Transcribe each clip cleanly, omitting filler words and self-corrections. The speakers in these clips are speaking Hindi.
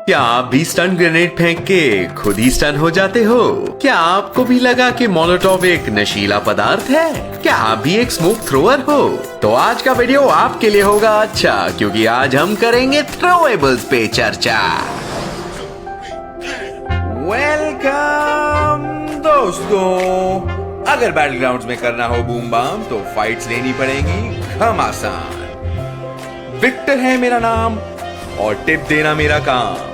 क्या आप भी स्टन ग्रेनेड फेंक के खुद ही स्टन हो जाते हो? क्या आपको भी लगा कि मोलोटोव एक नशीला पदार्थ है? क्या आप भी एक स्मोक थ्रोअर हो? तो आज का वीडियो आपके लिए होगा अच्छा, क्योंकि आज हम करेंगे थ्रोएबल्स पे चर्चा। वेलकम दोस्तों, अगर बैटल ग्राउंड्स में करना हो बूम बाम तो फाइट्स लेनी पड़ेंगी घमासान। विक्टर है मेरा नाम और टिप देना मेरा काम।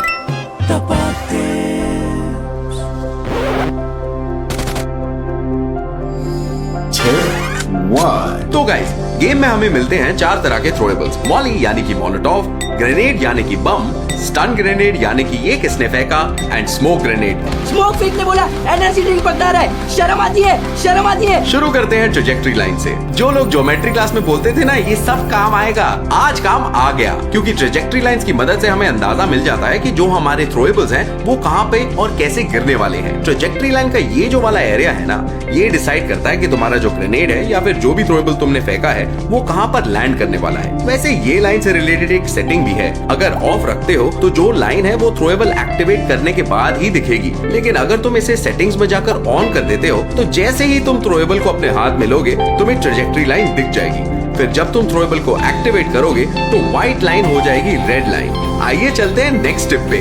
तो गाइस, गेम में हमें मिलते हैं 4 तरह के थ्रोएबल्स। मॉली यानी कि मोलोटोव, ग्रेनेड यानी कि बम, स्टन ग्रेनेड यानी कि ये किसने फेंका, एंड स्मोक ग्रेनेड। स्मोक फेंकने बोला, एनर्जी ड्रिंक बता रहा है, शर्म आती है, शर्म आती है। शुरू करते हैं ट्रेजेक्टरी लाइन से। जो लोग ज्योमेट्री क्लास में बोलते थे ना ये सब काम आएगा, आज काम आ गया, क्योंकि ट्रेजेक्टरी लाइंस की मदद से हमें अंदाजा मिल जाता है कि जो हमारे थ्रोएबल्स हैं वो कहाँ पे और कैसे गिरने वाले हैं। ट्रेजेक्टरी लाइन का ये जो वाला एरिया है ना, ये डिसाइड करता है कि तुम्हारा जो ग्रेनेड है या फिर जो भी थ्रोएबल तुमने फेंका है वो कहाँ पर लैंड करने वाला है। वैसे ये लाइन से रिलेटेड एक सेटिंग भी है, अगर ऑफ रखते हो तो जो लाइन है वो थ्रोएबल एक्टिवेट करने के बाद ही दिखेगी, लेकिन अगर तुम इसे सेटिंग्स में जाकर ऑन कर देते हो तो जैसे ही तुम थ्रोएबल को अपने हाथ में लोगे तुम्हें ट्रेजेक्टरी लाइन दिख जाएगी। फिर जब तुम थ्रोएबल को एक्टिवेट करोगे तो व्हाइट लाइन हो जाएगी रेड लाइन। आइए चलते हैं नेक्स्ट टिप पे।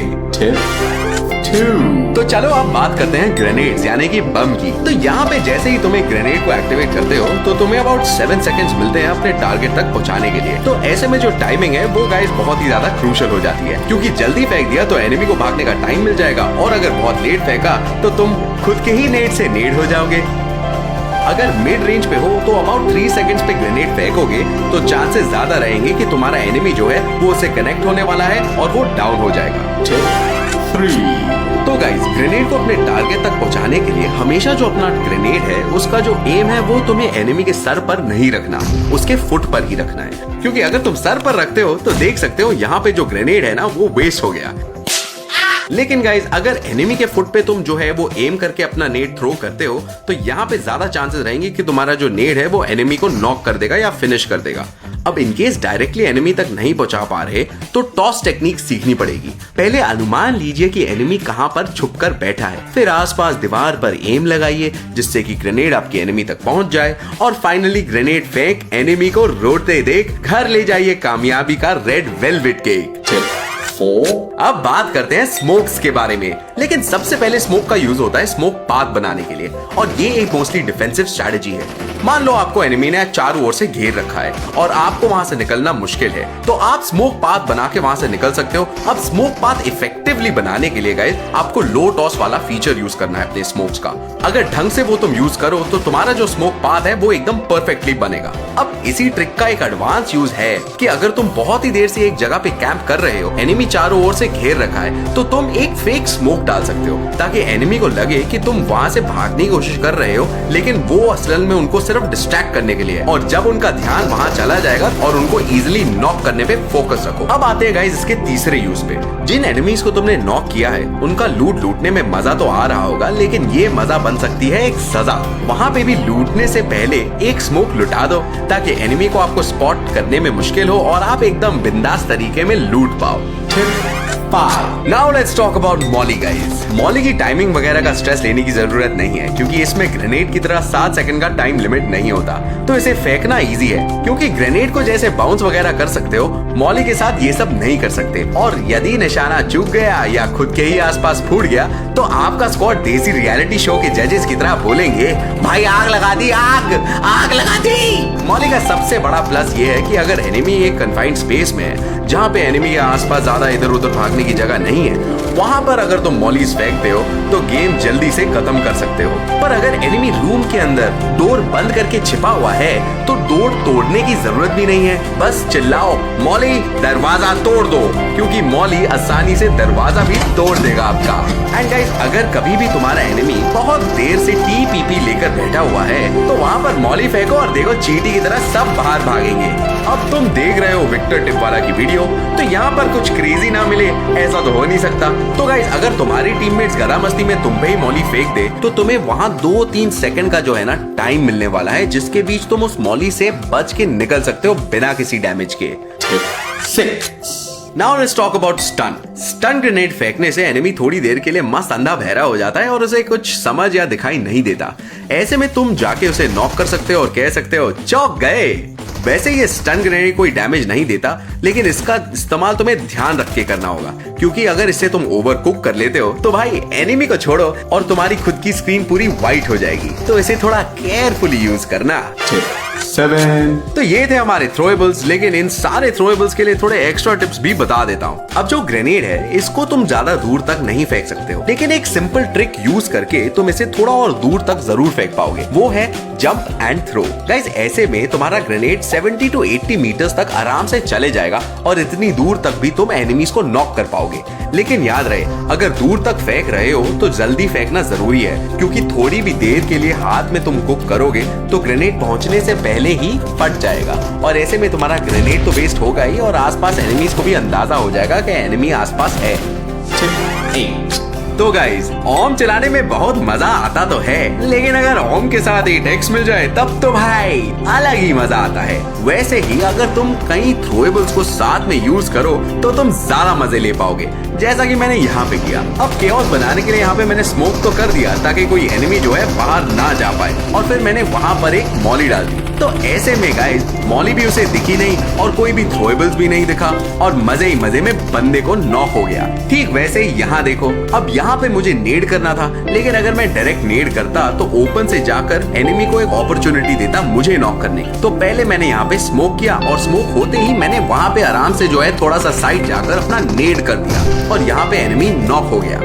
तो चलो अब बात करते हैं ग्रेनेड्स यानी कि बम की। तो यहाँ पे जैसे ही तुम एक ग्रेनेड को एक्टिवेट करते हो तो तुम्हें अबाउट 7 सेकंड्स मिलते हैं अपने टारगेट तक पहुँचाने के लिए। तो ऐसे में जो टाइमिंग है वो गाइस बहुत ही ज्यादा क्रूशियल हो जाती है, क्योंकि जल्दी फेंक दिया तो एनिमी को भागने का टाइम मिल जाएगा, और अगर बहुत लेट फेंका तो तुम खुद के ही नेड से नेड हो जाओगे। अगर मिड रेंज पे हो तो अबाउट 3 सेकंड्स पे ग्रेनेड फेंकोगे तो चांसेस ज्यादा रहेंगे कि तुम्हारा एनिमी जो है वो उससे कनेक्ट होने वाला है और वो डाउन हो जाएगा। तो गाइस, ग्रेनेड को अपने टारगेट तक पहुंचाने के लिए हमेशा जो अपना ग्रेनेड है उसका जो एम है वो तुम्हें एनिमी के सर पर नहीं रखना, उसके फुट पर ही रखना है, क्योंकि अगर तुम सर पर रखते हो तो देख सकते हो यहाँ पे जो ग्रेनेड है ना वो वेस्ट हो गया। लेकिन गाइज, अगर एनिमी के फुट पे तुम जो है वो एम करके अपना नेड थ्रो करते हो तो यहाँ पे ज्यादा चांसेस रहेंगे कि तुम्हारा जो नेड है वो एनिमी को नॉक कर देगा या फिनिश कर देगा। अब इनकेस डायरेक्टली एनिमी तक नहीं पहुंचा पा रहे तो टॉस टेक्निक सीखनी पड़ेगी। पहले अनुमान लीजिए कि एनिमी कहां पर छुपकर बैठा है, फिर आसपास दीवार पर एम लगाइए जिससे कि ग्रेनेड आपके एनिमी तक पहुंच जाए, और फाइनली ग्रेनेड फेंक एनिमी को रोते देख घर ले जाइए कामयाबी का रेड वेलवेट केक। अब बात करते हैं स्मोक्स के बारे में। लेकिन सबसे पहले स्मोक का यूज होता है स्मोक पाथ बनाने के लिए, और ये एक मोस्टली डिफेंसिव स्ट्रेटजी है। मान लो आपको एनिमी ने चारों ओर से घेर रखा है और आपको वहां से निकलना मुश्किल है, तो आप स्मोक पाथ बना के वहां से निकल सकते हो। अब स्मोक पाथ इफेक्टिवली बनाने के लिए गाइस आपको लो टॉस वाला फीचर यूज करना है अपने स्मोक्स का। अगर ढंग से वो तुम यूज करो तो तुम्हारा जो स्मोक पाथ है वो एकदम परफेक्टली बनेगा। अब इसी ट्रिक का एक एडवांस यूज है कि अगर तुम बहुत ही देर से एक जगह पे कैंप कर रहे हो, एनिमी चारों ओर से घेर रखा है, तो तुम एक फेक स्मोक डाल सकते हो ताकि एनिमी को लगे कि तुम वहां से भागने की कोशिश कर रहे हो, लेकिन वो असल में उनको सिर्फ डिस्ट्रैक्ट करने के लिए, और जब उनका ध्यान वहां चला जाएगा और उनको इजीली नॉक करने पे फोकस रखो। अब आते हैं गाइस इसके तीसरे यूज पे। जिन एनिमीज को तुमने नॉक किया है उनका लूट लूटने में मजा तो आ रहा होगा, लेकिन ये मजा बन सकती है एक सजा। वहां पे भी लूटने से पहले एक स्मोक लुटा दो ताकि एनिमी को आपको स्पॉट करने में मुश्किल हो और आप एकदम बिंदास तरीके में लूट पाओ। Now let's talk about Molly guys. Molly की टाइमिंग वगैरह का स्ट्रेस लेने की जरूरत नहीं है, क्योंकि इसमें ग्रेनेड की तरह 7 सेकंड का टाइम लिमिट नहीं होता, तो इसे फेंकना इजी है। क्योंकि ग्रेनेड को जैसे बाउंस वगैरह कर सकते हो, मॉली के साथ ये सब नहीं कर सकते, और यदि निशाना चूक गया या खुद के ही आसपास फूट गया तो आपका स्क्वाड देसी रियलिटी शो के जजेस की तरह बोलेंगे, भाई आग लगा दी, आग आग लगा दी। मॉली का सबसे बड़ा प्लस ये है कि अगर एनिमी एक कन्फाइंड स्पेस में है जहाँ पे एनिमी के आसपास ज्यादा इधर उधर भागने की जगह नहीं है, वहां पर अगर तुम मॉलीज फेंकते हो तो गेम जल्दी से खत्म कर सकते हो। पर अगर एनिमी रूम के अंदर डोर बंद करके छिपा हुआ है तो डोर तोड़ने की जरूरत भी नहीं है, बस चिल्लाओ मॉली दरवाजा तोड़ दो, क्योंकि मॉली आसानी से दरवाजा भी तोड़ देगा आपका। एंड गाइस, अगर कभी भी तुम्हारा एनिमी बहुत देर से टीपीपी लेकर बैठा हुआ है तो वहां पर मॉली फेंको और देखो चींटी की तरह सब बाहर भागेंगे। अब तुम देख रहे हो विक्टर टिप वाला की वीडियो, तो यहाँ पर कुछ क्रेजी ना मिले ऐसा तो हो नहीं सकता। तो गाइस, अगर तुम्हारी टीममेट्स गरा मस्ती में तुम पे ही मॉली फेंक दे तो तुम्हें वहां 2-3 सेकंड का जो है ना टाइम मिलने वाला है, जिसके बीच तुम उस मॉली से बच के निकल सकते हो बिना किसी डैमेज के। Now let's talk about stun. Stun grenade फेंकने से एनिमी थोड़ी देर के लिए मस्त अंधा बहरा हो जाता है और उसे कुछ समझ या दिखाई नहीं देता। ऐसे में तुम जाके उसे नॉक कर सकते हो और कह सकते हो चौक गए। वैसे ये स्टन ग्रेनेड कोई डैमेज नहीं देता, लेकिन इसका इस्तेमाल तुम्हें ध्यान रख के करना होगा, क्योंकि अगर इसे तुम ओवर कुक कर लेते हो तो भाई एनिमी को छोड़ो और तुम्हारी खुद की स्क्रीन पूरी व्हाइट हो जाएगी। तो इसे थोड़ा केयरफुली यूज करना। 7 तो ये थे हमारे थ्रोएबल्स, लेकिन इन सारे थ्रोएबल्स के लिए थोड़े एक्स्ट्रा टिप्स भी बता देता हूँ। अब जो ग्रेनेड है इसको तुम ज्यादा दूर तक नहीं फेंक सकते हो, लेकिन एक सिंपल ट्रिक यूज करके तुम इसे थोड़ा और दूर तक जरूर फेंक पाओगे। वो है जंप एंड थ्रो। गाइस ऐसे में तुम्हारा ग्रेनेड 70 to 80 मीटर्स तक आराम से चले जाएगा और इतनी दूर तक भी तुम एनिमीज को नॉक कर पाओगे। लेकिन याद रहे, अगर दूर तक फेंक रहे हो तो जल्दी फेंकना जरूरी है, क्योंकि थोड़ी भी देर के लिए हाथ में तुम कुक करोगे तो ग्रेनेड पहुंचने से पहले ही फट जाएगा और ऐसे में तुम्हारा ग्रेनेड तो वेस्ट होगा ही और आसपास एनिमीज को भी अंदाजा हो जाएगा कि एनिमी आसपास है। 8 तो गाइस ओम चलाने में बहुत मजा आता तो है, लेकिन अगर ओम के साथ 8x मिल जाए तब तो भाई अलग ही मजा आता है। वैसे ही अगर तुम कई थ्रोएबल्स को साथ में यूज करो तो तुम ज्यादा मजे ले पाओगे, जैसा कि मैंने यहाँ पे किया। अब केओस बनाने के लिए यहाँ पे मैंने स्मोक तो कर दिया ताकि कोई एनिमी जो है बाहर ना जा पाए, और फिर मैंने वहाँ पर एक मॉली डाल दी। तो ऐसे में गाइस मॉली भी उसे दिखी नहीं और कोई भी थ्रोएबल्स भी नहीं दिखा और मजे ही मजे में बंदे को नॉक हो गया। ठीक वैसे ही यहाँ देखो, अब यहाँ पे मुझे नेड करना था, लेकिन अगर मैं डायरेक्ट नेड करता तो ओपन से जाकर एनिमी को एक अपॉर्चुनिटी देता मुझे नॉक करने की। तो पहले मैंने यहाँ पे स्मोक किया और स्मोक होते ही मैंने वहाँ पे आराम से जो है थोड़ा सा साइड जाकर अपना नेड कर दिया और यहाँ पे एनिमी नॉक हो गया।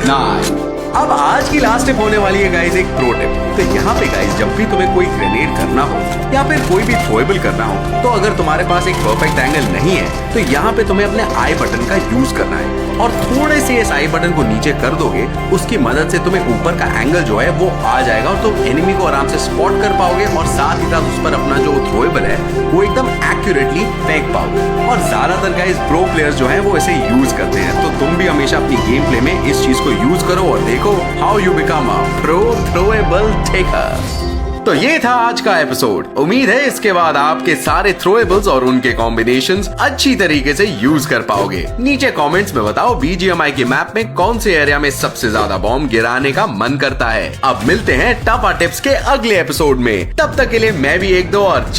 9 अब आज की लास्ट टिप होने वाली है गाइस एक प्रो टिप। तो यहाँ पे गाइस जब भी तुम्हें कोई ग्रेनेड करना हो या फिर कोई भी थ्रोएबल करना हो, तो अगर तुम्हारे पास एक परफेक्ट एंगल नहीं है तो यहाँ पे तुम्हें अपने आई बटन का यूज करना है और थोड़े से इस आई बटन को नीचे कर दोगे, उसकी मदद से तुम्हें ऊपर का एंगल जो है वो आ जाएगा और तुम एनिमी को आराम से स्पॉट कर पाओगे और साथ ही साथ उस पर अपना जो थ्रोएबल है वो एकदम एक्यूरेटली फेंक पाओगे। और ज्यादातर गाइस प्रो प्लेयर्स जो है वो इसे यूज करते हैं, तो तुम भी हमेशा अपनी गेम प्ले में इस चीज को यूज करो और देखो how you become a pro throwable taker. तो ये था आज का एपिसोड। उम्मीद है इसके बाद आपके सारे थ्रोएबल्स और उनके कॉम्बिनेशंस अच्छी तरीके से यूज कर पाओगे। नीचे कमेंट्स में बताओ BGMI की मैप में कौन से एरिया में सबसे ज्यादा बॉम्ब गिराने का मन करता है। अब मिलते हैं टफा टिप्स के अगले एपिसोड में, तब तक के लिए मैं भी 1-2 और